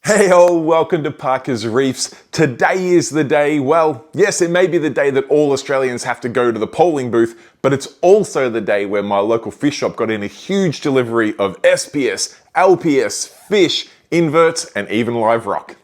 Hey all, welcome to Parker's Reefs. Today is the day, well, yes, it may be the day that all Australians have to go to the polling booth, but it's also the day where my local fish shop got in a huge delivery of SPS, LPS, fish, inverts, and even live rock.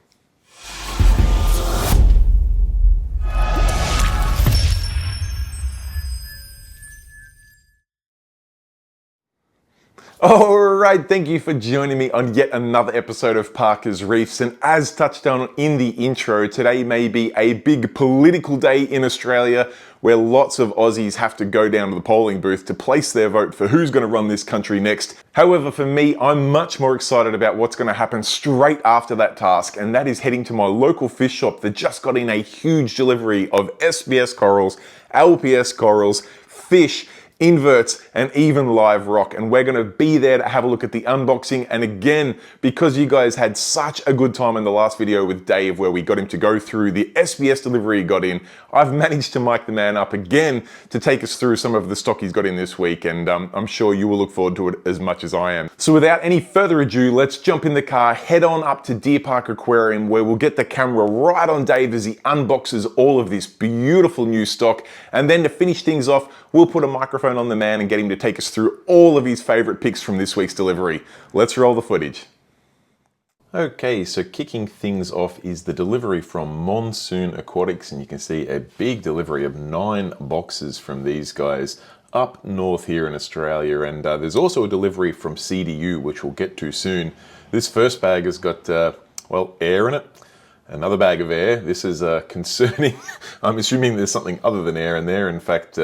Alright, thank you for joining me on yet another episode of Parker's Reefs, and as touched on in the intro, today may be a big political day in Australia where lots of Aussies have to go down to the polling booth to place their vote for who's going to run this country next. However, for me, I'm much more excited about what's going to happen straight after that task, and that is heading to my local fish shop that just got in a huge delivery of SBS corals, LPS corals, fish, inverts, and even live rock, and we're going to be there to have a look at the unboxing. And again, because you guys had such a good time in the last video with Dave where we got him to go through the SBS delivery he got in, I've managed to mic the man up again to take us through some of the stock he's got in this week, and I'm sure you will look forward to it as much as I am. So without any further ado, let's jump in the car, head on up to Deer Park Aquarium where we'll get the camera right on Dave as he unboxes all of this beautiful new stock, and then to finish things off, we'll put a microphone on the man and get him to take us through all of his favorite picks from this week's delivery. Let's roll the footage. Okay, so kicking things off is the delivery from Monsoon Aquatics, and you can see a big delivery of 9 boxes from these guys up north here in Australia. And there's also a delivery from CDU, which we'll get to soon. This first bag has got, well, air in it. Another bag of air. This is concerning. I'm assuming there's something other than air in there. In fact,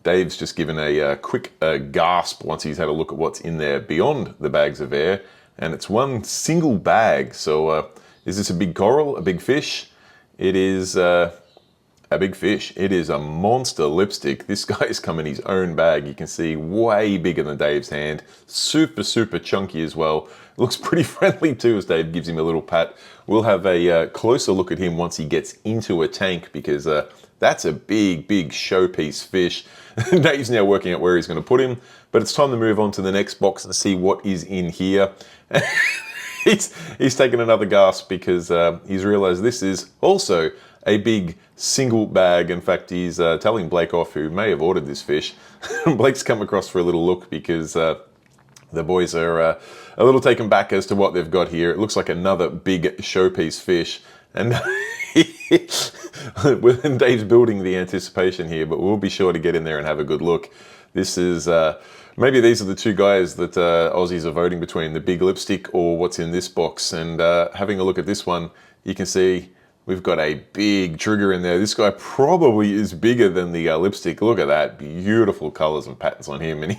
Dave's just given a quick gasp once he's had a look at what's in there beyond the bags of air, and it's one single bag. So is this a big coral, a big fish? It is a big fish. It is a monster lipstick. This guy's come in his own bag. You can see way bigger than Dave's hand. Super, super chunky as well. Looks pretty friendly too as Dave gives him a little pat. We'll have a closer look at him once he gets into a tank, because that's a big, big showpiece fish. Dave's now working out where he's going to put him, but it's time to move on to the next box and see what is in here. He's taken another gasp because he's realized this is also a big single bag. In fact, he's telling Blake off, who may have ordered this fish. Blake's come across for a little look because the boys are a little taken back as to what they've got here. It looks like another big showpiece fish, and Dave's building the anticipation here, but we'll be sure to get in there and have a good look. This is maybe these are the two guys that Aussies are voting between, the big lipstick or what's in this box. And having a look at this one, you can see we've got a big trigger in there. This guy probably is bigger than the lipstick. Look at that, beautiful colors and patterns on him. And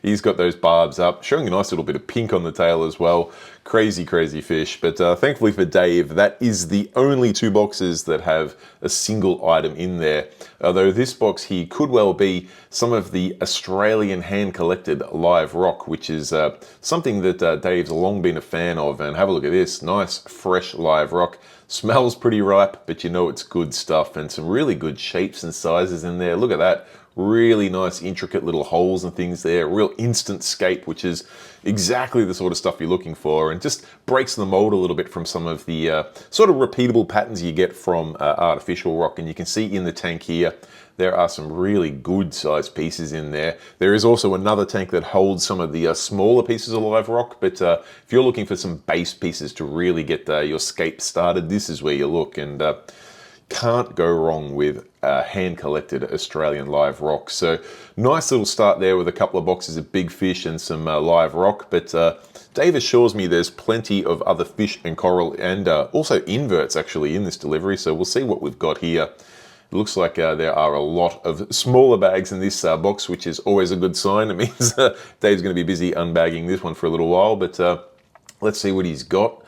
he's got those barbs up, showing a nice little bit of pink on the tail as well. Crazy, crazy fish. But thankfully for Dave, that is the only 2 boxes that have a single item in there. Although this box here could well be some of the Australian hand-collected live rock, which is something that Dave's long been a fan of. And have a look at this, nice, fresh live rock. Smells pretty ripe, but you know it's good stuff, and some really good shapes and sizes in there. Look at that. Really nice, intricate little holes and things there. Real instant scape, which is exactly the sort of stuff you're looking for, and just breaks the mold a little bit from some of the sort of repeatable patterns you get from artificial rock. And you can see in the tank here, there are some really good sized pieces in there. There is also another tank that holds some of the smaller pieces of live rock, but if you're looking for some base pieces to really get your scape started, this is where you look. And can't go wrong with hand-collected Australian live rock. So nice little start there with a couple of boxes of big fish and some live rock. But Dave assures me there's plenty of other fish and coral, and also inverts actually in this delivery. So we'll see what we've got here. It looks like there are a lot of smaller bags in this box, which is always a good sign. It means Dave's going to be busy unbagging this one for a little while. But let's see what he's got.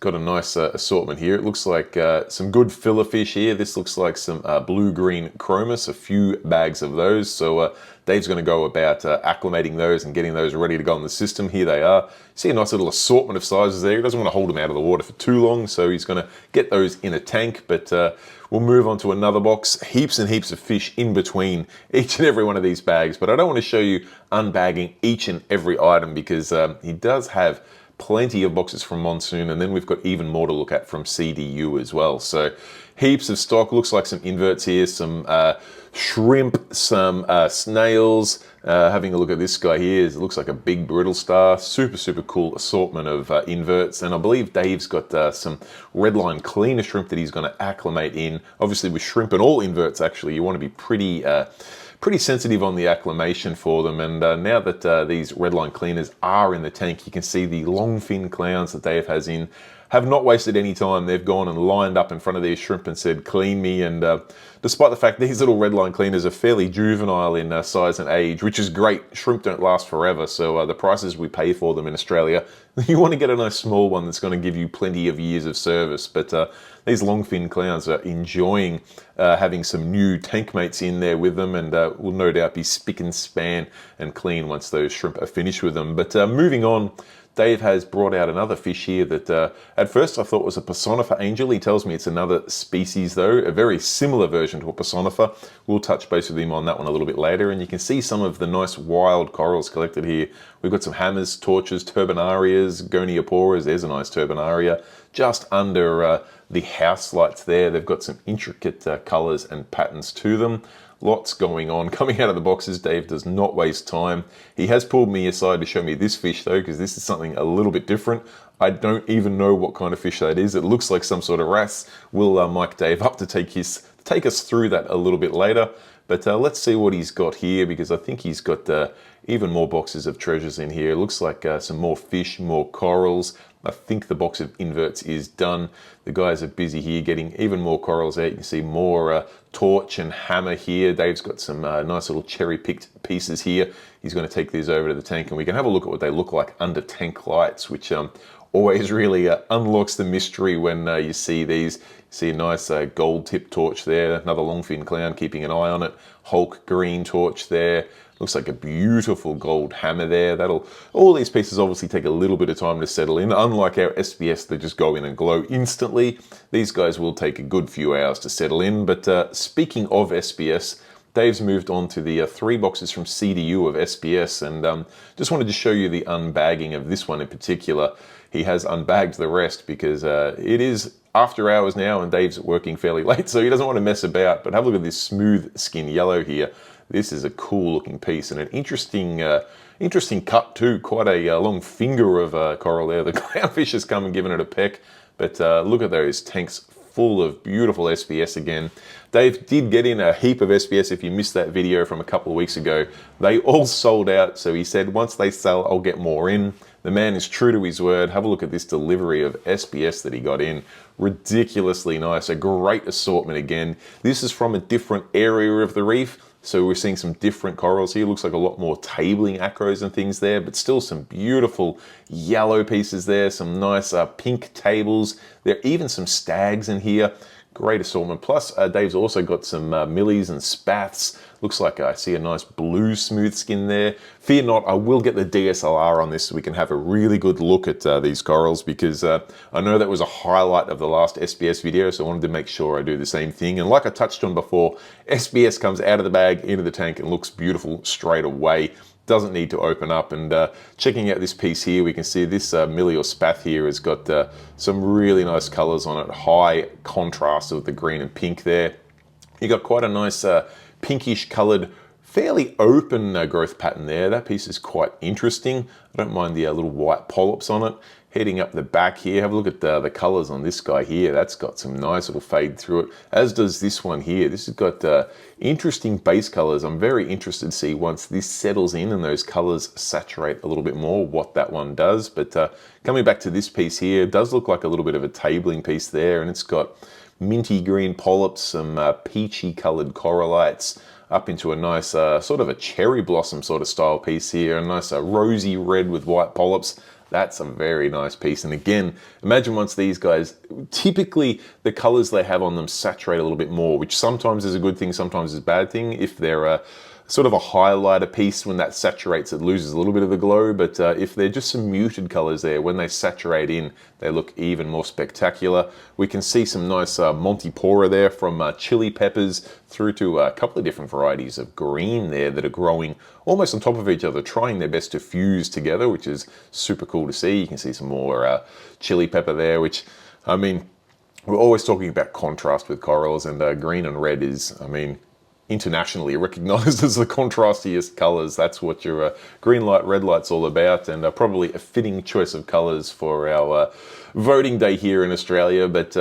Got a nice assortment here. It looks like some good filler fish here. This looks like some blue-green chromis, a few bags of those. So Dave's going to go about acclimating those and getting those ready to go on the system. Here they are. See a nice little assortment of sizes there. He doesn't want to hold them out of the water for too long, so he's going to get those in a tank. But we'll move on to another box. Heaps and heaps of fish in between each and every one of these bags. But I don't want to show you unbagging each and every item because he does have plenty of boxes from Monsoon, and then we've got even more to look at from CDU as well. So heaps of stock. Looks like some inverts here, some shrimp, some snails. Having a look at this guy here, it looks like a big brittle star. Super cool assortment of inverts, and I believe Dave's got some redline cleaner shrimp that he's going to acclimate in. Obviously with shrimp and all inverts, actually, you want to be pretty sensitive on the acclimation for them. And now that these redline cleaners are in the tank, you can see the long fin clowns that Dave has in have not wasted any time. They've gone and lined up in front of their shrimp and said, clean me. And despite the fact these little redline cleaners are fairly juvenile in size and age, which is great, shrimp don't last forever. So the prices we pay for them in Australia, you want to get a nice small one that's going to give you plenty of years of service. But these long fin clowns are enjoying having some new tank mates in there with them, and will no doubt be spick and span and clean once those shrimp are finished with them. But moving on, Dave has brought out another fish here that at first I thought was a Personifer angel. He tells me it's another species though, a very similar version to a Personifer. We'll touch base with him on that one a little bit later, and you can see some of the nice wild corals collected here. We've got some hammers, torches, turbinarias, gonioporas. There's a nice turbinaria just under the house lights there. They've got some intricate colors and patterns to them. Lots going on coming out of the boxes. Dave does not waste time. He has pulled me aside to show me this fish though, because this is something a little bit different. I don't even know what kind of fish that is. It looks like some sort of wrasse. We'll mic Dave up to take us through that a little bit later. But let's see what he's got here, because I think he's got even more boxes of treasures in here. It looks like some more fish, more corals. I think the box of inverts is done. The guys are busy here getting even more corals out. You can see more torch and hammer here. Dave's got some nice little cherry-picked pieces here. He's going to take these over to the tank, and we can have a look at what they look like under tank lights, which always really unlocks the mystery when you see these. See a nice gold tip torch there, another longfin clown keeping an eye on it. Hulk green torch there. Looks like a beautiful gold hammer there. All these pieces obviously take a little bit of time to settle in. Unlike our SBS, they just go in and glow instantly. These guys will take a good few hours to settle in. But speaking of SBS, Dave's moved on to the 3 boxes from CDU of SBS, and just wanted to show you the unbagging of this one in particular. He has unbagged the rest because it is after hours now and Dave's working fairly late, so he doesn't want to mess about. But have a look at this smooth skin yellow here. This is a cool looking piece and an interesting cut too. Quite a long finger of coral there. The clownfish has come and given it a peck. But look at those tanks full of beautiful SBS again. Dave did get in a heap of SBS. If you missed that video from a couple of weeks ago, they all sold out. So he said, once they sell, I'll get more in. The man is true to his word. Have a look at this delivery of SBS that he got in. Ridiculously nice. A great assortment again. This is from a different area of the reef. So we're seeing some different corals here. Looks like a lot more tabling acros and things there, but still some beautiful yellow pieces there. Some nice pink tables. There are even some stags in here. Great assortment. Plus, Dave's also got some millies and spaths. Looks like I see a nice blue smooth skin there. Fear not, I will get the DSLR on this so we can have a really good look at these corals, because I know that was a highlight of the last SBS video, so I wanted to make sure I do the same thing. And like I touched on before, SBS comes out of the bag, into the tank, and looks beautiful straight away. Doesn't need to open up. And checking out this piece here, we can see this millie or spath here has got some really nice colors on it. High contrast of the green and pink there. You got quite a nice pinkish colored, fairly open growth pattern there. That piece is quite interesting. I don't mind the little white polyps on it. Heading up the back here, have a look at the colors on this guy here. That's got some nice little fade through it, as does this one here. This has got interesting base colors. I'm very interested to see once this settles in and those colors saturate a little bit more what that one does. But coming back to this piece here, it does look like a little bit of a tabling piece there, and it's got minty green polyps, some peachy colored corallites, up into a nice sort of a cherry blossom sort of style piece here, a nice rosy red with white polyps. That's a very nice piece. And again, imagine once these guys, typically the colors they have on them saturate a little bit more, which sometimes is a good thing, sometimes is a bad thing. If they're sort of a highlighter piece. When that saturates, it loses a little bit of the glow, but if they're just some muted colors there, when they saturate in, they look even more spectacular. We can see some nice Montipora there, from chili peppers through to a couple of different varieties of green there that are growing almost on top of each other, trying their best to fuse together, which is super cool to see. You can see some more chili pepper there, which, I mean, we're always talking about contrast with corals, and green and red is, I mean, internationally recognized as the contrastiest colors. That's what your green light, red light's all about, and probably a fitting choice of colors for our voting day here in Australia. But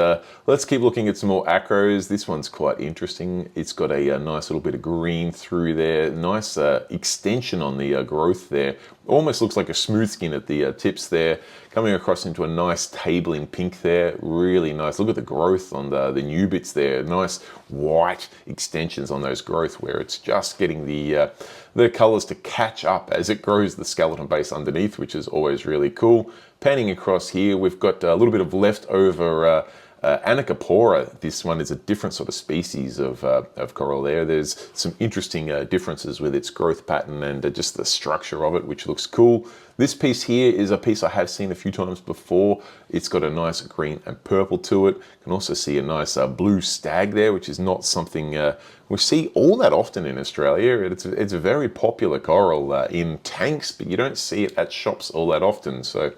let's keep looking at some more acros. This one's quite interesting. It's got a nice little bit of green through there, nice extension on the growth there. Almost looks like a smooth skin at the tips there, coming across into a nice tabling pink there. Really nice. Look at the growth on the new bits there. Nice white extensions on those growth, where it's just getting the colors to catch up as it grows the skeleton base underneath, which is always really cool. Panning across here, we've got a little bit of leftover Anacophora. This one is a different sort of species of coral there. There's some interesting differences with its growth pattern and just the structure of it, which looks cool. This piece here is a piece I have seen a few times before. It's got a nice green and purple to it. You can also see a nice blue stag there, which is not something we see all that often in Australia. It's a very popular coral in tanks, but you don't see it at shops all that often. So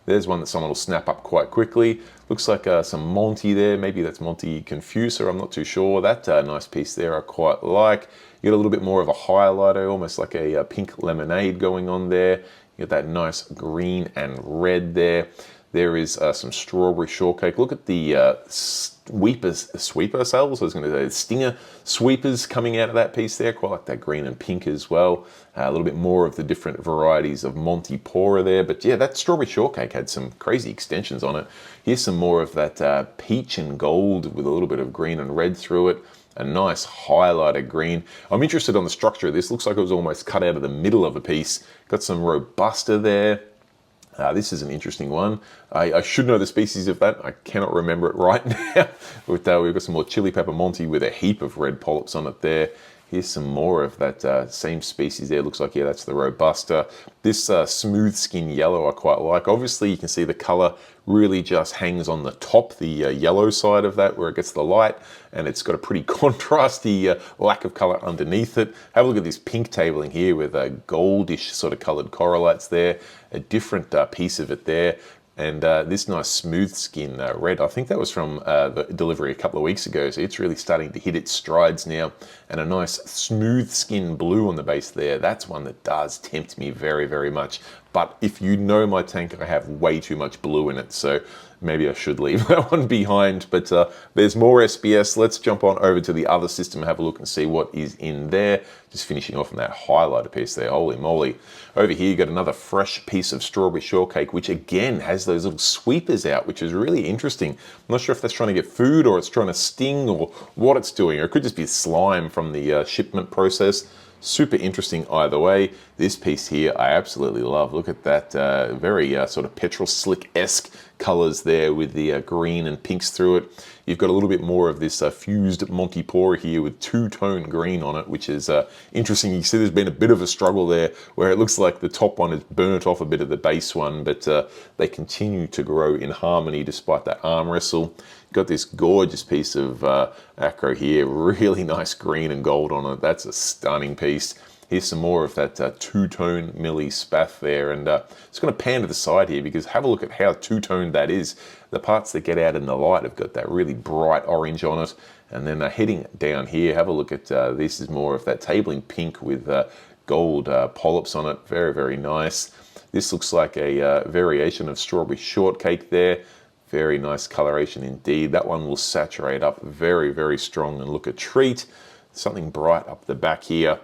there's one that someone will snap up quite quickly. Looks like some Monty there. Maybe that's Monty Confuser, I'm not too sure. That nice piece there I quite like. You got a little bit more of a highlighter, almost like a pink lemonade going on there. You got that nice green and red there. There is some strawberry shortcake. Look at the sweeper cells. I was going to say stinger sweepers coming out of that piece there. Quite like that green and pink as well. A little bit more of the different varieties of Montipora there. But yeah, that strawberry shortcake had some crazy extensions on it. Here's some more of that peach and gold with a little bit of green and red through it. A nice highlighter green. I'm interested on the structure of this. Looks like it was almost cut out of the middle of a piece. Got some Robusta there. This is an interesting one. I should know the species of that. I cannot remember it right now. We've got some more chili pepper Monty with a heap of red polyps on it there. Here's some more of that same species there. Looks like, yeah, that's the Robusta. This smooth skin yellow I quite like. Obviously, you can see the color really just hangs on the top, the yellow side of that, where it gets the light, and it's got a pretty contrasty lack of color underneath it. Have a look at this pink tabling here with goldish sort of colored correlates there. A different piece of it there. And this nice smooth skin red, I think that was from the delivery a couple of weeks ago, so it's really starting to hit its strides now. And a nice smooth skin blue on the base there. That's one that does tempt me very, very much. But if you know my tank, I have way too much blue in it, so maybe I should leave that one behind. But there's more SBS. Let's jump on over to the other system and have a look and see what is in there. Just finishing off on that highlighter piece there. Holy moly. Over here, you got another fresh piece of strawberry shortcake, which again has those little sweepers out, which is really interesting. I'm not sure if that's trying to get food or it's trying to sting or what it's doing, or it could just be slime from the shipment process. Super interesting either way. This piece here I absolutely love. Look at that very sort of petrol slick-esque colors there with the green and pinks through it. You've got a little bit more of this fused Montipora here with two-tone green on it, which is interesting. You see there's been a bit of a struggle there where it looks like the top one has burnt off a bit of the base one, but they continue to grow in harmony despite that arm wrestle. Got this gorgeous piece of acro here, really nice green and gold on it. That's a stunning piece. Here's some more of that two-tone milli spath there, and it's going to pan to the side here because have a look at how two-toned that is. The parts that get out in the light have got that really bright orange on it, and then heading down here, have a look at this is more of that tabling pink with gold polyps on it. Very, very nice. This looks like a variation of strawberry shortcake there. Very nice coloration indeed. That one will saturate up very, very strong and look a treat. Something bright up the back here.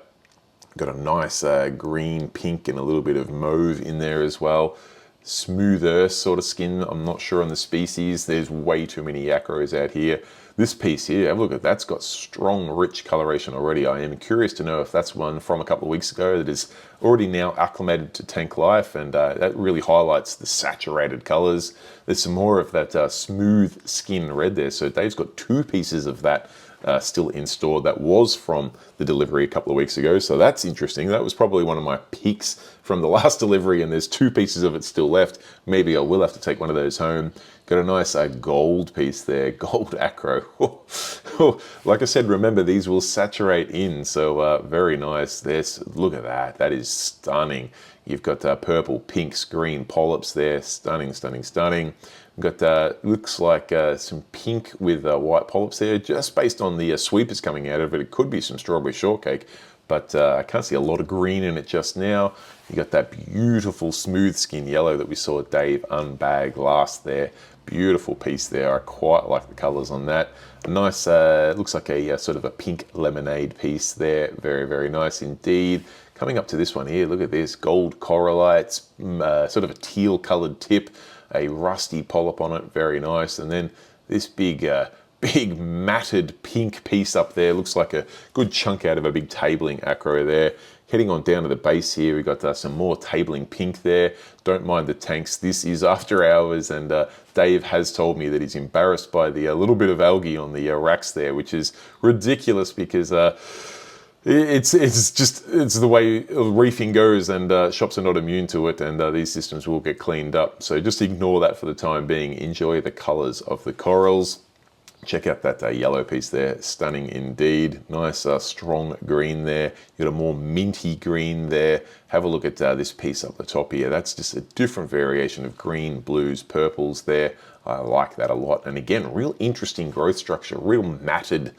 Got a nice green, pink, and a little bit of mauve in there as well. Smoother sort of skin. I'm not sure on the species. There's way too many acros out here. This piece here, have a look at that's got strong, rich coloration already. I am curious to know if that's one from a couple of weeks ago that is already now acclimated to tank life, and that really highlights the saturated colors. There's some more of that smooth skin red there. So Dave's got two pieces of that still in store that was from the delivery a couple of weeks ago. So that's interesting. That was probably one of my picks from the last delivery, and there's 2 pieces of it still left. Maybe I will have to take one of those home. Got a nice gold piece there, gold acro. Like I said, remember, these will saturate in, so very nice. Look at that, that is stunning. You've got purple, pinks, green polyps there, stunning, stunning, stunning. We've got, looks like some pink with white polyps there, just based on the sweepers coming out of it. It could be some strawberry shortcake, but I can't see a lot of green in it just now. You got that beautiful smooth skin yellow that we saw Dave unbag last there. Beautiful piece there. I quite like the colors on that. A nice, looks like a sort of a pink lemonade piece there. Very, very nice indeed. Coming up to this one here, look at this, gold corallites, sort of a teal colored tip, a rusty polyp on it, very nice. And then this big matted pink piece up there, looks like a good chunk out of a big tabling acro there. Heading on down to the base here, we've got some more tabling pink there. Don't mind the tanks, this is after hours, and Dave has told me that he's embarrassed by the little bit of algae on the racks there, which is ridiculous because it's the way reefing goes, and shops are not immune to it, and these systems will get cleaned up. So just ignore that for the time being. Enjoy the colors of the corals. Check out that yellow piece there, stunning indeed. Nice strong green there. You got a more minty green there. Have a look at this piece up the top here. That's just a different variation of green, blues, purples there. I like that a lot. And again, real interesting growth structure, real matted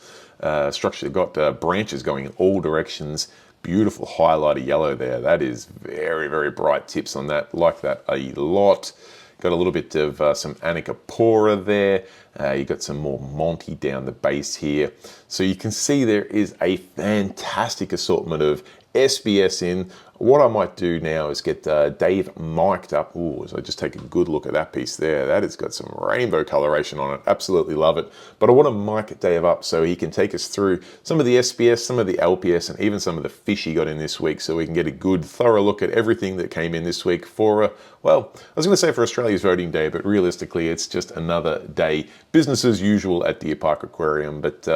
structure. Got branches going in all directions. Beautiful highlighter yellow there. That is very, very bright tips on that. Like that a lot. Got a little bit of some Anicophora there. You got some more Monty down the base here. So you can see there is a fantastic assortment of SBS in. What I might do now is get Dave mic'd up. Ooh, so just take a good look at that piece there. That has got some rainbow coloration on it. Absolutely love it. But I want to mic Dave up so he can take us through some of the SBS, some of the LPS, and even some of the fish he got in this week, so we can get a good, thorough look at everything that came in this week for, well, I was going to say for Australia's voting day, but realistically, it's just another day. Business as usual at Deer Park Aquarium. But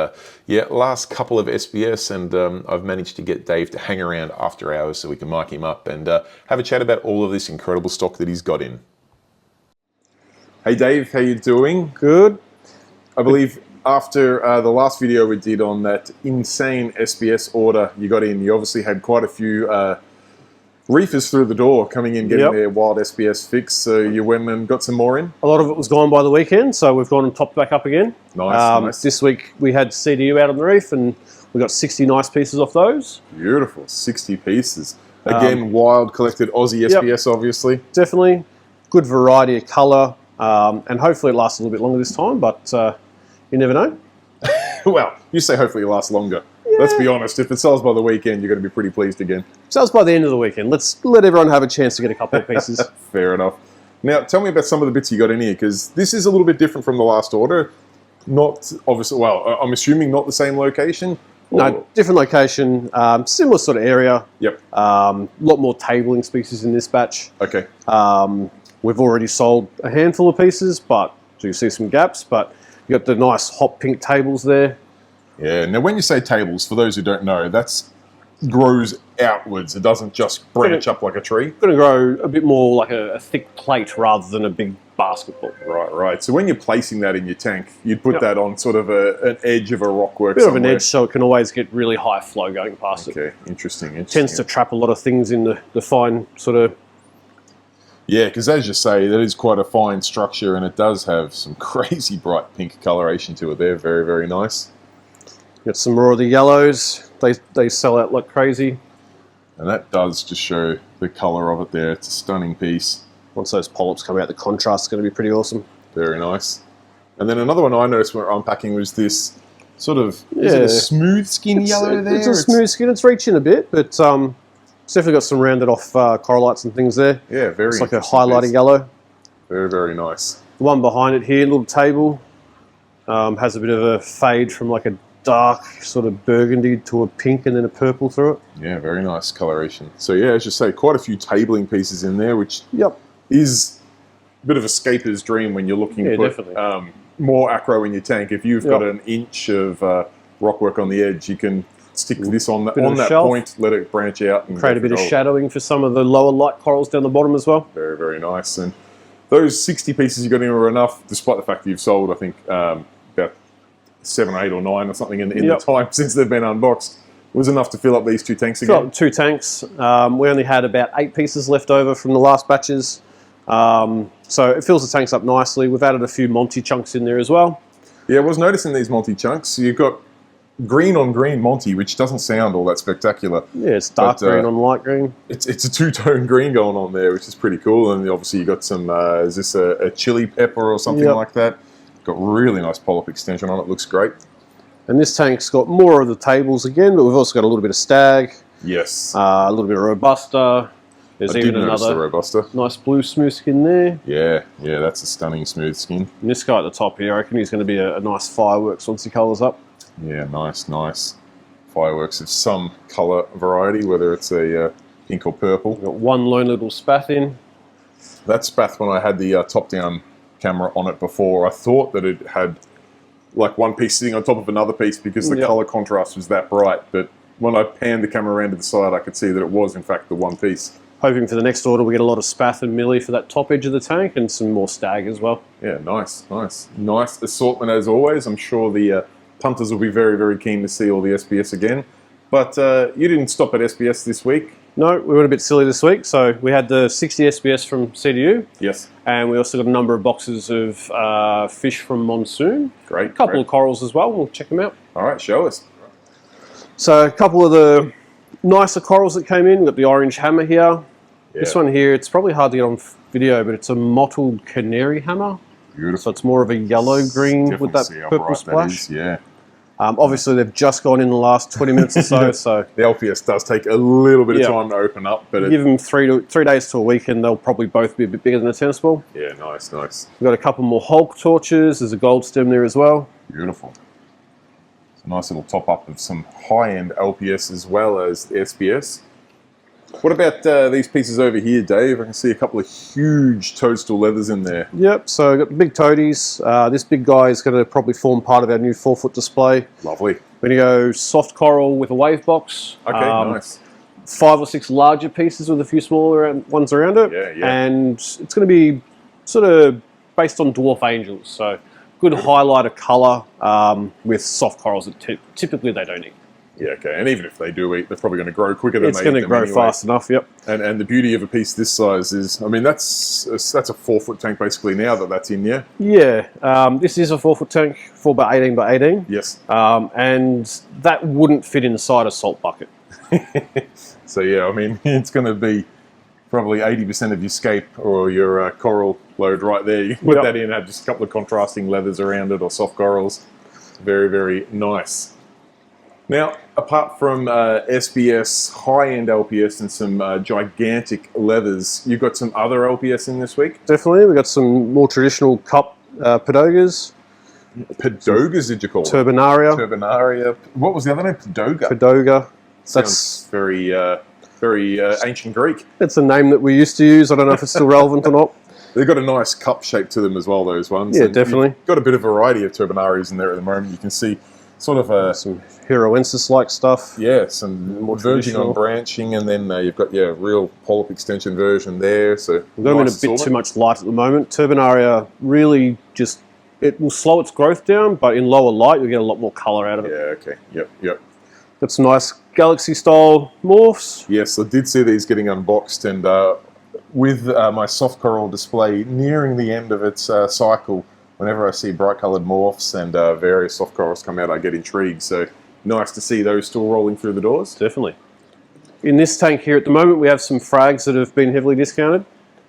yeah, last couple of SBS, and I've managed to get Dave to hang around after hours so we can mic him up and have a chat about all of this incredible stock that he's got in. Hey Dave, how you doing? Good. I believe after the last video we did on that insane SBS order you got in, you obviously had quite a few reefers through the door coming in getting their wild SBS fix, so you went and got some more in? A lot of it was gone by the weekend, so we've gone and topped back up again. Nice. This week we had CDU out on the reef, and we got 60 nice pieces off those. Beautiful, 60 pieces. Again, wild collected Aussie SBS, obviously. Definitely. Good variety of colour, and hopefully it lasts a little bit longer this time, but you never know. Well, you say hopefully it lasts longer. Yeah. Let's be honest, if it sells by the weekend, you're going to be pretty pleased again. Sells by the end of the weekend. Let's let everyone have a chance to get a couple of pieces. Fair enough. Now, tell me about some of the bits you got in here, because this is a little bit different from the last order. Not obviously, well, I'm assuming not the same location. No, different location, similar sort of area. Yep. A lot more tabling species in this batch. Okay. We've already sold a handful of pieces, but do see some gaps. But you got the nice hot pink tables there. Yeah. Now, when you say tables, for those who don't know, that's grows outwards. It doesn't just branch up like a tree. Going to grow a bit more like a thick plate rather than a big basketball. Right. So when you're placing that in your tank, you'd put that on sort of an edge of a rockwork bit somewhere. Of an edge, so it can always get really high flow going past it. Okay, interesting. Tends to trap a lot of things in the fine sort of... Yeah, because as you say, that is quite a fine structure, and it does have some crazy bright pink coloration to it there. Very, very nice. Got some more of the yellows. They sell out like crazy. And that does just show the colour of it there. It's a stunning piece. Once those polyps come out, the contrast is going to be pretty awesome. Very nice. And then another one I noticed when we were unpacking was this sort of, is it a smooth skin yellow there? It's a smooth skin. It's reaching a bit, but it's definitely got some rounded off corallites and things there. Yeah, very. It's like a highlighting yellow. Very, very nice. The one behind it here, little table, has a bit of a fade from like a dark sort of burgundy to a pink and then a purple through it. Yeah, very nice coloration. So yeah, as you say, quite a few tabling pieces in there, which is a bit of a scaper's dream when you're looking to put more acro in your tank. If you've got an inch of rock work on the edge, you can stick this on that shelf. point, let it branch out, and Create a bit of shadowing for some of the lower light corals down the bottom as well. Very, very nice. And those 60 pieces you got in were enough, despite the fact that you've sold, I think, about 7, 8, or 9 or something in the time since they've been unboxed. It was enough to fill up these 2 tanks again. Fill up 2 tanks. We only had about 8 pieces left over from the last batches. So it fills the tanks up nicely. We've added a few Monty chunks in there as well. Yeah, I was noticing these Monty chunks. You've got green on green Monty, which doesn't sound all that spectacular. Yeah, it's dark green on light green. It's a 2-tone green going on there, which is pretty cool. And obviously you got some, is this a chili pepper or something like that? Got really nice polyp extension on it, looks great. And this tank's got more of the tables again, but we've also got a little bit of stag. Yes. A little bit of robusta. There's even another robusta. Nice blue smooth skin there. Yeah, that's a stunning smooth skin. And this guy at the top here, I reckon he's going to be a nice fireworks once he colours up. Yeah, nice. Fireworks of some colour variety, whether it's a pink or purple. We've got one lone little spath in. That spath, when I had the top-down camera on it before, I thought that it had like one piece sitting on top of another piece because the colour contrast was that bright. But when I panned the camera around to the side, I could see that it was, in fact, the one piece. Hoping for the next order we get a lot of spath and millie for that top edge of the tank and some more stag as well. Yeah, nice. Nice assortment as always. I'm sure the punters will be very, very keen to see all the SBS again. But you didn't stop at SBS this week. No, we went a bit silly this week. So we had the 60 SBS from CDU. Yes. And we also got a number of boxes of fish from Monsoon. Great. A couple of corals as well. We'll check them out. All right, show us. So a couple of the nicer corals that came in. We've got the orange hammer here. Yeah. This one here, it's probably hard to get on video, but it's a mottled canary hammer. Beautiful. So it's more of a yellow-green with that purple splash. Yeah. Obviously, they've just gone in the last 20 minutes or so. So the LPS does take a little bit of time to open up, but give them 3 days to a week, and they'll probably both be a bit bigger than a tennis ball. Yeah, nice. We've got a couple more Hulk torches. There's a gold stem there as well. Beautiful. It's a nice little top up of some high-end LPS as well as SBS. What about these pieces over here, Dave? I can see a couple of huge toadstool leathers in there. Yep, so I've got the big toadies. This big guy is going to probably form part of our new 4-foot display. Lovely. We're going to go soft coral with a wave box. Okay, nice. 5 or 6 larger pieces with a few smaller ones around it. Yeah. And it's going to be sort of based on dwarf angels. So good highlighter colour with soft corals that typically they don't eat. Yeah, okay. And even if they do eat, they're probably going to grow quicker than they eat. It's going to grow fast enough, yep. And the beauty of a piece this size is, I mean, that's a 4-foot tank basically now that's in, yeah? Yeah. This is a 4-foot tank, 4 by 18 by 18. Yes. And that wouldn't fit inside a salt bucket. So, yeah, I mean, it's going to be probably 80% of your scape or your coral load right there. You can put that in, have just a couple of contrasting leathers around it or soft corals. Very, very nice. Now, apart from SBS, high-end LPS and some gigantic leathers, you've got some other LPS in this week? Definitely. We've got some more traditional cup padogas. Padogas, did you call it? Turbinaria. What was the other name? Padoga. That's very ancient Greek. It's a name that we used to use. I don't know if it's still relevant or not. They've got a nice cup shape to them as well, those ones. Yeah, definitely. You've got a bit of variety of turbinarias in there at the moment. You can see sort of some Heroensis-like stuff. Yeah, some more verging on branching, and then you've got real polyp extension version there. So we've got them in a bit too much light at the moment. Turbinaria really it will slow its growth down, but in lower light you'll get a lot more colour out of it. Yeah, okay, yep. Got some nice galaxy-style morphs. Yes, I did see these getting unboxed, and with my soft coral display nearing the end of its cycle, whenever I see bright-coloured morphs and various soft corals come out, I get intrigued. So nice to see those still rolling through the doors. Definitely. In this tank here at the moment, we have some frags that have been heavily discounted.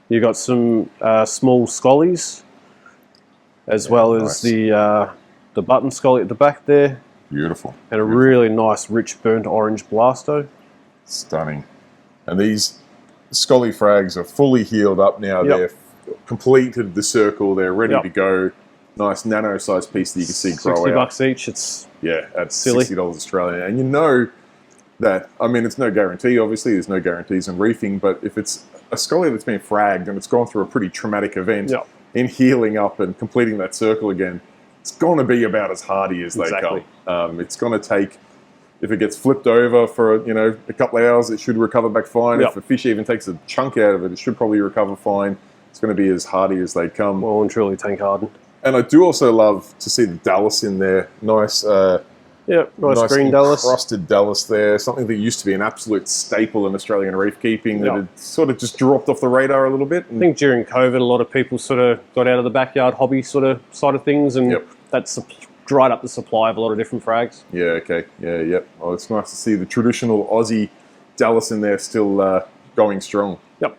You've got some small scollies, as well as the button scolly at the back there. Beautiful. And a really nice, rich, burnt orange blasto. Stunning. And these scolly frags are fully healed up now. Yep. They're completed the circle. They're ready to go. Nice nano-sized piece that you can see grow out. $60 each. It's at silly. $60 Australian. And you know that, I mean, it's no guarantee, obviously. There's no guarantees in reefing. But if it's a scolly that's been fragged and it's gone through a pretty traumatic event, in healing up and completing that circle again, it's going to be about as hardy as they Exactly. come. It's going to take, if it gets flipped over for a couple of hours, it should recover back fine. Yep. If a fish even takes a chunk out of it, it should probably recover fine. It's going to be as hardy as they come. Well and truly tank hardened. And I do also love to see the Dallas in there. Nice, nice green Dallas. Encrusted Dallas there. Something that used to be an absolute staple in Australian reef keeping that had sort of just dropped off the radar a little bit. I think during COVID, a lot of people sort of got out of the backyard hobby sort of side of things, and that's dried up the supply of a lot of different frags. Yeah, okay. Yeah, yep. Oh, it's nice to see the traditional Aussie Dallas in there still going strong. Yep.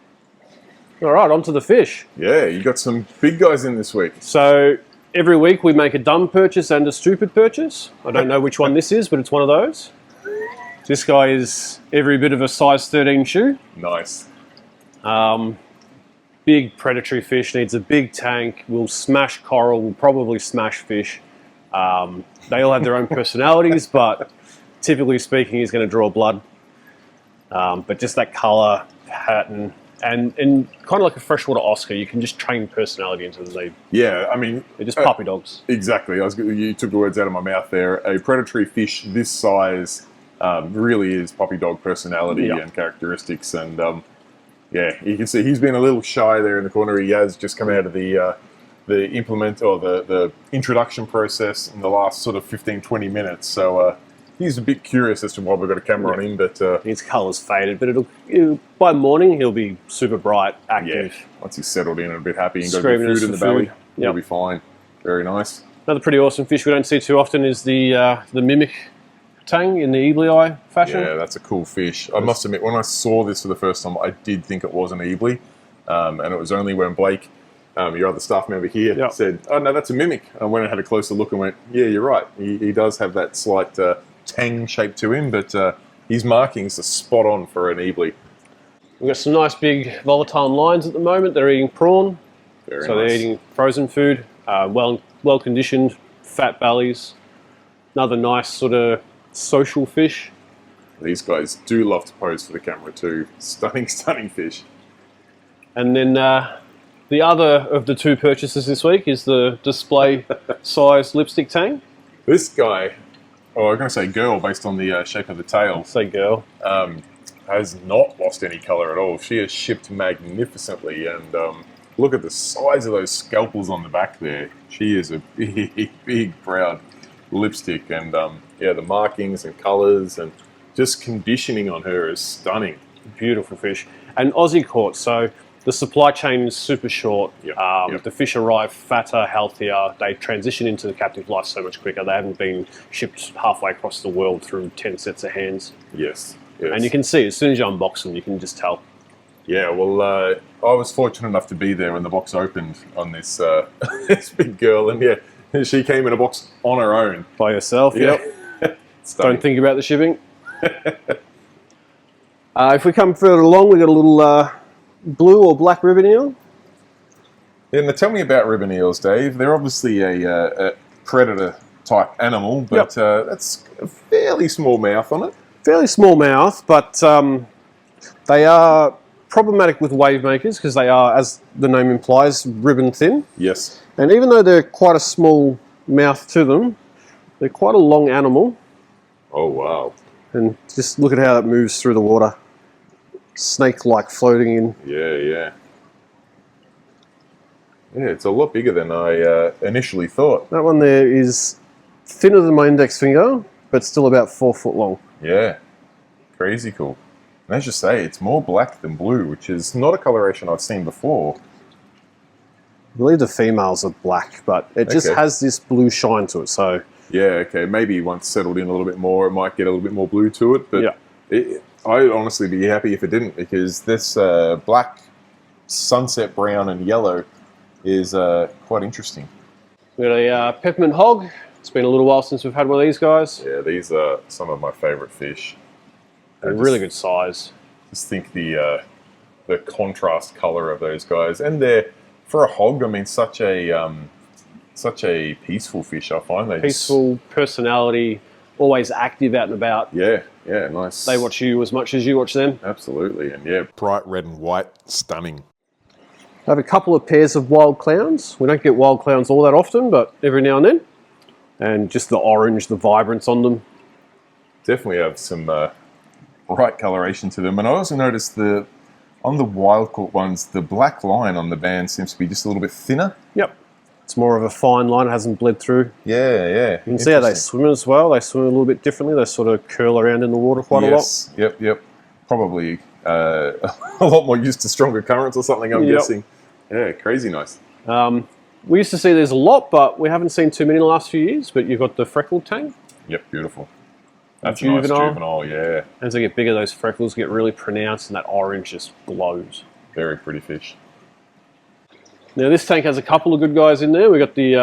All right, on to the fish. Yeah, you got some big guys in this week. So every week we make a dumb purchase and a stupid purchase. I don't know which one this is, but it's one of those. This guy is every bit of a size 13 shoe. Nice. Big predatory fish, needs a big tank, will smash coral, will probably smash fish. They all have their own personalities, but typically speaking, he's going to draw blood. But just that colour, pattern, and kind of like a freshwater Oscar, you can just train personality into them. Yeah, I mean... They're just puppy dogs. Exactly. You took the words out of my mouth there. A predatory fish this size really is puppy dog personality and characteristics. And yeah, you can see he's been a little shy there in the corner. He has just come out of the introduction process in the last sort of 15-20 minutes. So he's a bit curious as to why we've got a camera on him, but his colour's faded, but it'll by morning he'll be super bright, active. Yeah, once he's settled in and a bit happy and got Screaming good food in the belly, Yep. he'll be fine. Very nice. Another pretty awesome fish we don't see too often is the mimic tang in the Eebly eye fashion. Yeah, that's a cool fish. I must admit, when I saw this for the first time, I did think it was an Eebly, and it was only when Blake, your other staff member here, said, "Oh no, that's a mimic." I went and had a closer look and went, "Yeah, you're right. He does have that slight tang shape to him, but his markings are spot on for an Eebly." We've got some nice big volatile lines at the moment. They're eating prawn, Very so nice. they're eating frozen food. Well conditioned, fat bellies. Another nice sort of social fish. These guys do love to pose for the camera too. Stunning, stunning fish. And then the other of the two purchases this week is the display size lipstick tang. This guy, oh, I'm going to say girl based on the shape of the tail, Say girl. has not lost any colour at all. She has shipped magnificently, and look at the size of those scalpels on the back there. She is a big, big, proud lipstick, and yeah, the markings and colours and just conditioning on her is stunning. Beautiful fish. And Aussie caught, so the supply chain is super short. The fish arrive fatter, healthier. They transition into the captive life so much quicker. They haven't been shipped halfway across the world through 10 sets of hands. Yes. And you can see, as soon as you unbox them, you can just tell. Yeah, well, I was fortunate enough to be there when the box opened on this this big girl, and yeah, she came in a box on her own. By yourself, Yeah. Don't think about the shipping. If we come further along, we've got a little blue or black ribbon eel. Yeah, now tell me about ribbon eels, Dave. They're obviously a predator type animal, but that's a fairly small mouth on it. Fairly small mouth, but they are problematic with wave makers because they are, as the name implies, ribbon thin. Yes. And even though they're quite a small mouth to them, they're quite a long animal. Oh, wow. And just look at how it moves through the water. Snake-like floating in. Yeah, yeah. Yeah, it's a lot bigger than I initially thought. That one there is thinner than my index finger, but still about 4 foot long. Yeah. Crazy cool. And as you say, it's more black than blue, which is not a coloration I've seen before. I believe the females are black, but it just has this blue shine to it, so... Yeah, okay. Maybe once settled in a little bit more, it might get a little bit more blue to it. But I'd honestly be happy if it didn't, because this black, sunset brown and yellow is quite interesting. We've got a peppermint hog. It's been a little while since we've had one of these guys. Yeah, these are some of my favourite fish. They're really good size. Just think the contrast colour of those guys, and they're, for a hog, I mean, such a peaceful fish. I find they peaceful personality, always active out and about. Yeah, nice. They watch you as much as you watch them. Absolutely, and yeah, bright red and white, stunning. I have a couple of pairs of wild clowns. We don't get wild clowns all that often, but every now and then. And just the orange, the vibrance on them. Definitely have some bright coloration to them. And I also noticed on the wild caught ones, the black line on the band seems to be just a little bit thinner. Yep. It's more of a fine line, it hasn't bled through. Yeah, yeah. You can see how they swim as well. They swim a little bit differently. They sort of curl around in the water quite a lot. Yep. Probably a lot more used to stronger currents or something, I'm guessing. Yeah, crazy nice. We used to see these a lot, but we haven't seen too many in the last few years. But you've got the freckled tang. Yep, beautiful. That's a nice juvenile, yeah. As they get bigger, those freckles get really pronounced and that orange just glows. Very pretty fish. Now this tank has a couple of good guys in there. We've got the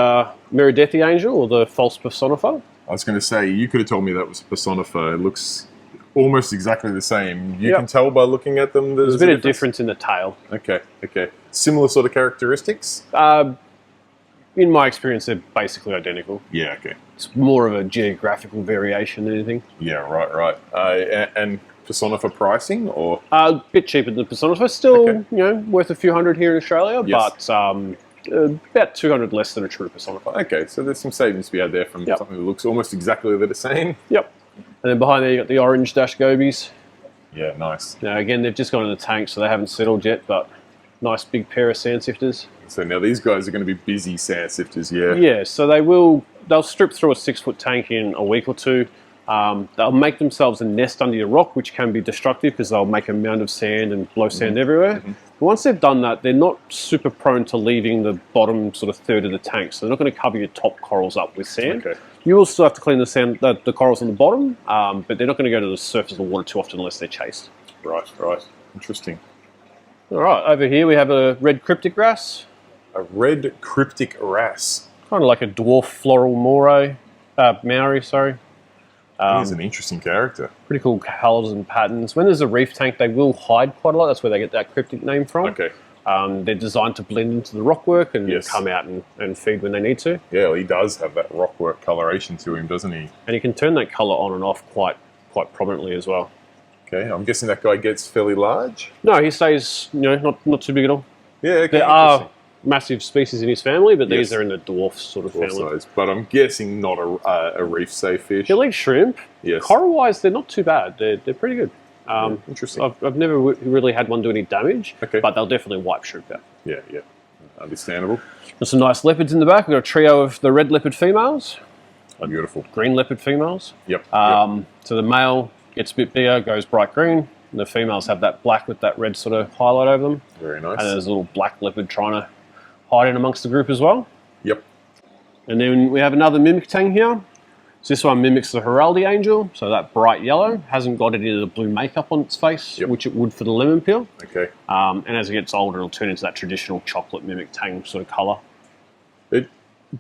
Meridethi angel, or the false personifer. I was going to say, you could have told me that was a personifer. It looks almost exactly the same. You can tell by looking at them there's a bit of difference in the tail. Okay. Similar sort of characteristics? In my experience, they're basically identical. Yeah, okay. It's more of a geographical variation than anything. Yeah, right. And personifer pricing, or? A bit cheaper than the personifer. Still, worth a few hundred here in Australia, but about 200 less than a true personifer. Okay, so there's some savings to be had there from something that looks almost exactly the same. Yep. And then behind there, you've got the orange dash gobies. Yeah, nice. Now, again, they've just gone in the tank, so they haven't settled yet, but nice big pair of sand sifters. So now these guys are going to be busy sand sifters, yeah? Yeah, so they'll strip through a 6-foot tank in a week or two. They'll make themselves a nest under your rock, which can be destructive because they'll make a mound of sand and blow sand everywhere. But once they've done that, they're not super prone to leaving the bottom sort of third of the tank, so they're not going to cover your top corals up with sand. Okay. You will still have to clean the sand, the corals on the bottom, but they're not going to go to the surface of the water too often unless they're chased. Right. Interesting. All right, over here we have a red cryptic wrasse. A red cryptic wrasse. Kind of like a dwarf floral Maori, sorry. He's an interesting character. Pretty cool colours and patterns. When there's a reef tank, they will hide quite a lot. That's where they get that cryptic name from. Okay. They're designed to blend into the rockwork and come out and feed when they need to. Yeah, well, he does have that rockwork coloration to him, doesn't he? And he can turn that colour on and off quite prominently as well. Okay, I'm guessing that guy gets fairly large? No, he stays, not too big at all. Yeah, okay. There are massive species in his family, but these are in the dwarf sort of family. Size. But I'm guessing not a reef-safe fish. He'll eat shrimp. Yes. Coral-wise, they're not too bad. They're pretty good. Interesting. I've never really had one do any damage, but they'll definitely wipe shrimp out. Yeah. Understandable. There's some nice leopards in the back. We've got a trio of the red leopard females. Beautiful. Green leopard females. Yep. So the male gets a bit bigger, goes bright green. And the females have that black with that red sort of highlight over them. Very nice. And there's a little black leopard trying to hide in amongst the group as well. Yep. And then we have another mimic tang here. So this one mimics the Heraldi angel, so that bright yellow. Hasn't got any of the blue makeup on its face, which it would for the lemon peel. Okay. And as it gets older, it'll turn into that traditional chocolate mimic tang sort of colour. It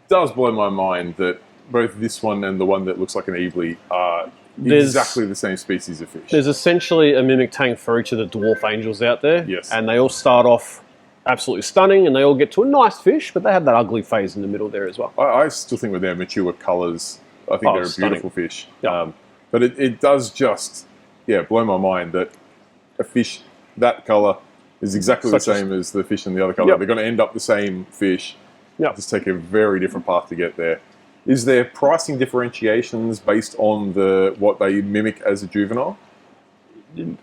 does blow my mind that both this one and the one that looks like an Eebly are exactly the same species of fish. There's essentially a mimic tang for each of the dwarf angels out there. Yes. And they all start off absolutely stunning, and they all get to a nice fish, but they have that ugly phase in the middle there as well. I still think with their mature colours, I think they're a beautiful fish. Yep. But it does just, blow my mind that a fish that colour is exactly the same as the fish in the other colour. They're going to end up the same fish. Just take a very different path to get there. Is there pricing differentiations based on what they mimic as a juvenile?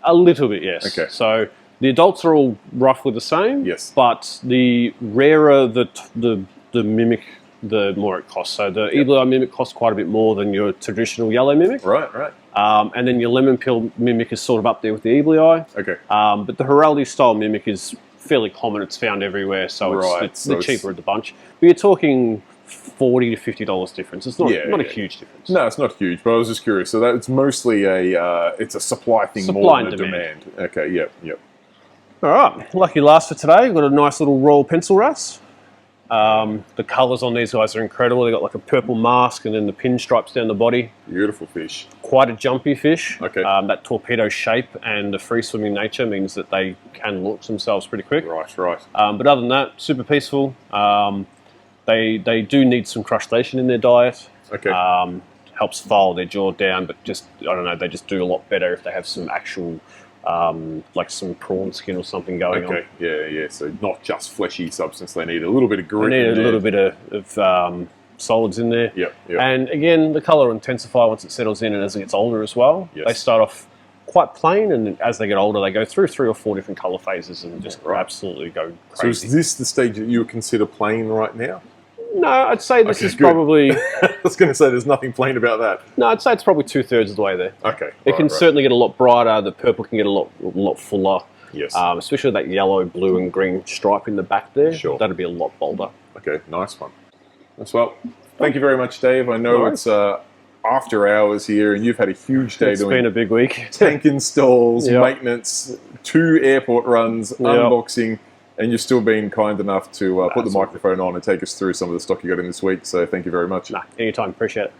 A little bit, yes. Okay. So the adults are all roughly the same. Yes. But the rarer the mimic, the more it costs. So the Eebly Eye mimic costs quite a bit more than your traditional yellow mimic. Right. And then your lemon peel mimic is sort of up there with the Eebly Eye. Okay. But the Heraldi style mimic is fairly common. It's found everywhere, so it's the cheaper of the bunch. But you're talking $40 to $50 difference. It's not a huge difference. No, it's not huge. But I was just curious. So it's mostly it's a supply thing more than a demand. Okay. Yep. All right. Lucky last for today. We've got a nice little royal pencil wrasse. The colours on these guys are incredible. They've got like a purple mask and then the pinstripes down the body. Beautiful fish. Quite a jumpy fish. Okay. That torpedo shape and the free swimming nature means that they can launch themselves pretty quick. Right. But other than that, super peaceful. They do need some crustacean in their diet. Okay. Helps file their jaw down, but they just do a lot better if they have some actual like some prawn skin or something going on. Okay, yeah. So not just fleshy substance. They need a little bit of grit. They need a little bit of solids in there. Yep. And again, the colour will intensify once it settles in and as it gets older as well. Yes. They start off quite plain, and as they get older, they go through 3 or 4 different colour phases and just absolutely go crazy. So is this the stage that you would consider plain right now? No, I'd say this is good. probably... I was going to say there's nothing plain about that. No, I'd say it's probably 2/3 of the way there. Okay. It can certainly get a lot brighter. The purple can get a lot fuller. Yes. Especially that yellow, blue, and green stripe in the back there. Sure. That'd be a lot bolder. Okay, nice one. Well, thank you very much, Dave. I know it's after hours here, and you've had a huge day It's doing been a big week. tank installs, Yep. maintenance, 2 airport runs, unboxing, and you've still been kind enough to put the microphone on and take us through some of the stock you got in this week. So thank you very much. Nah, anytime. Appreciate it.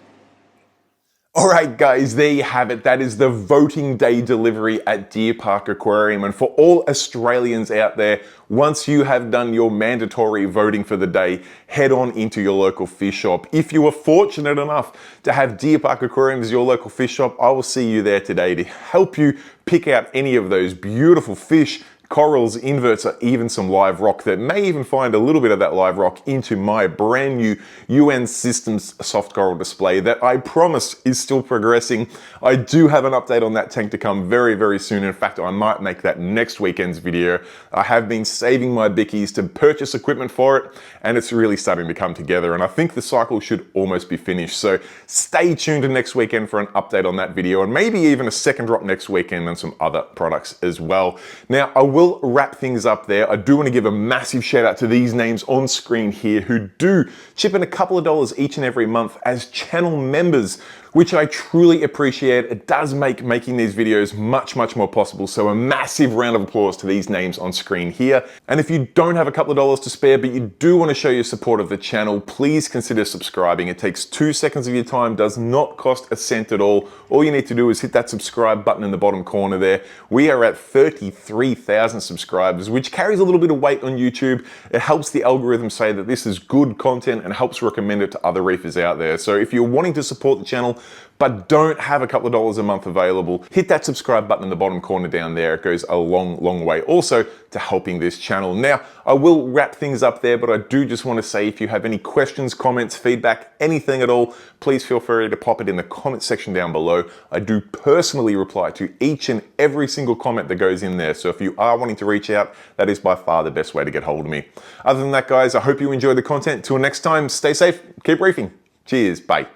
All right, guys, there you have it. That is the voting day delivery at Deer Park Aquarium. And for all Australians out there, once you have done your mandatory voting for the day, head on into your local fish shop. If you were fortunate enough to have Deer Park Aquarium as your local fish shop, I will see you there today to help you pick out any of those beautiful fish, corals, inverts, or even some live rock that may even find a little bit of that live rock into my brand new UN Systems soft coral display that I promise is still progressing. I do have an update on that tank to come very, very soon. In fact, I might make that next weekend's video. I have been saving my bickies to purchase equipment for it, and it's really starting to come together, and I think the cycle should almost be finished. So stay tuned to next weekend for an update on that video, and maybe even a second drop next weekend on some other products as well. Now, I will wrap things up there. I do want to give a massive shout out to these names on screen here who do chip in a couple of dollars each and every month as channel members, which I truly appreciate. It does make making these videos much, much more possible. So a massive round of applause to these names on screen here. And if you don't have a couple of dollars to spare, but you do want to show your support of the channel, please consider subscribing. It takes 2 seconds of your time, does not cost a cent at all. All you need to do is hit that subscribe button in the bottom corner there. We are at 33,000 subscribers, which carries a little bit of weight on YouTube. It helps the algorithm say that this is good content and helps recommend it to other reefers out there. So if you're wanting to support the channel, but don't have a couple of dollars a month available, hit that subscribe button in the bottom corner down there. It goes a long, long way also to helping this channel. Now, I will wrap things up there, but I do just want to say if you have any questions, comments, feedback, anything at all, please feel free to pop it in the comment section down below. I do personally reply to each and every single comment that goes in there. So if you are wanting to reach out, that is by far the best way to get hold of me. Other than that, guys, I hope you enjoyed the content. Till next time, stay safe, keep reefing. Cheers, bye.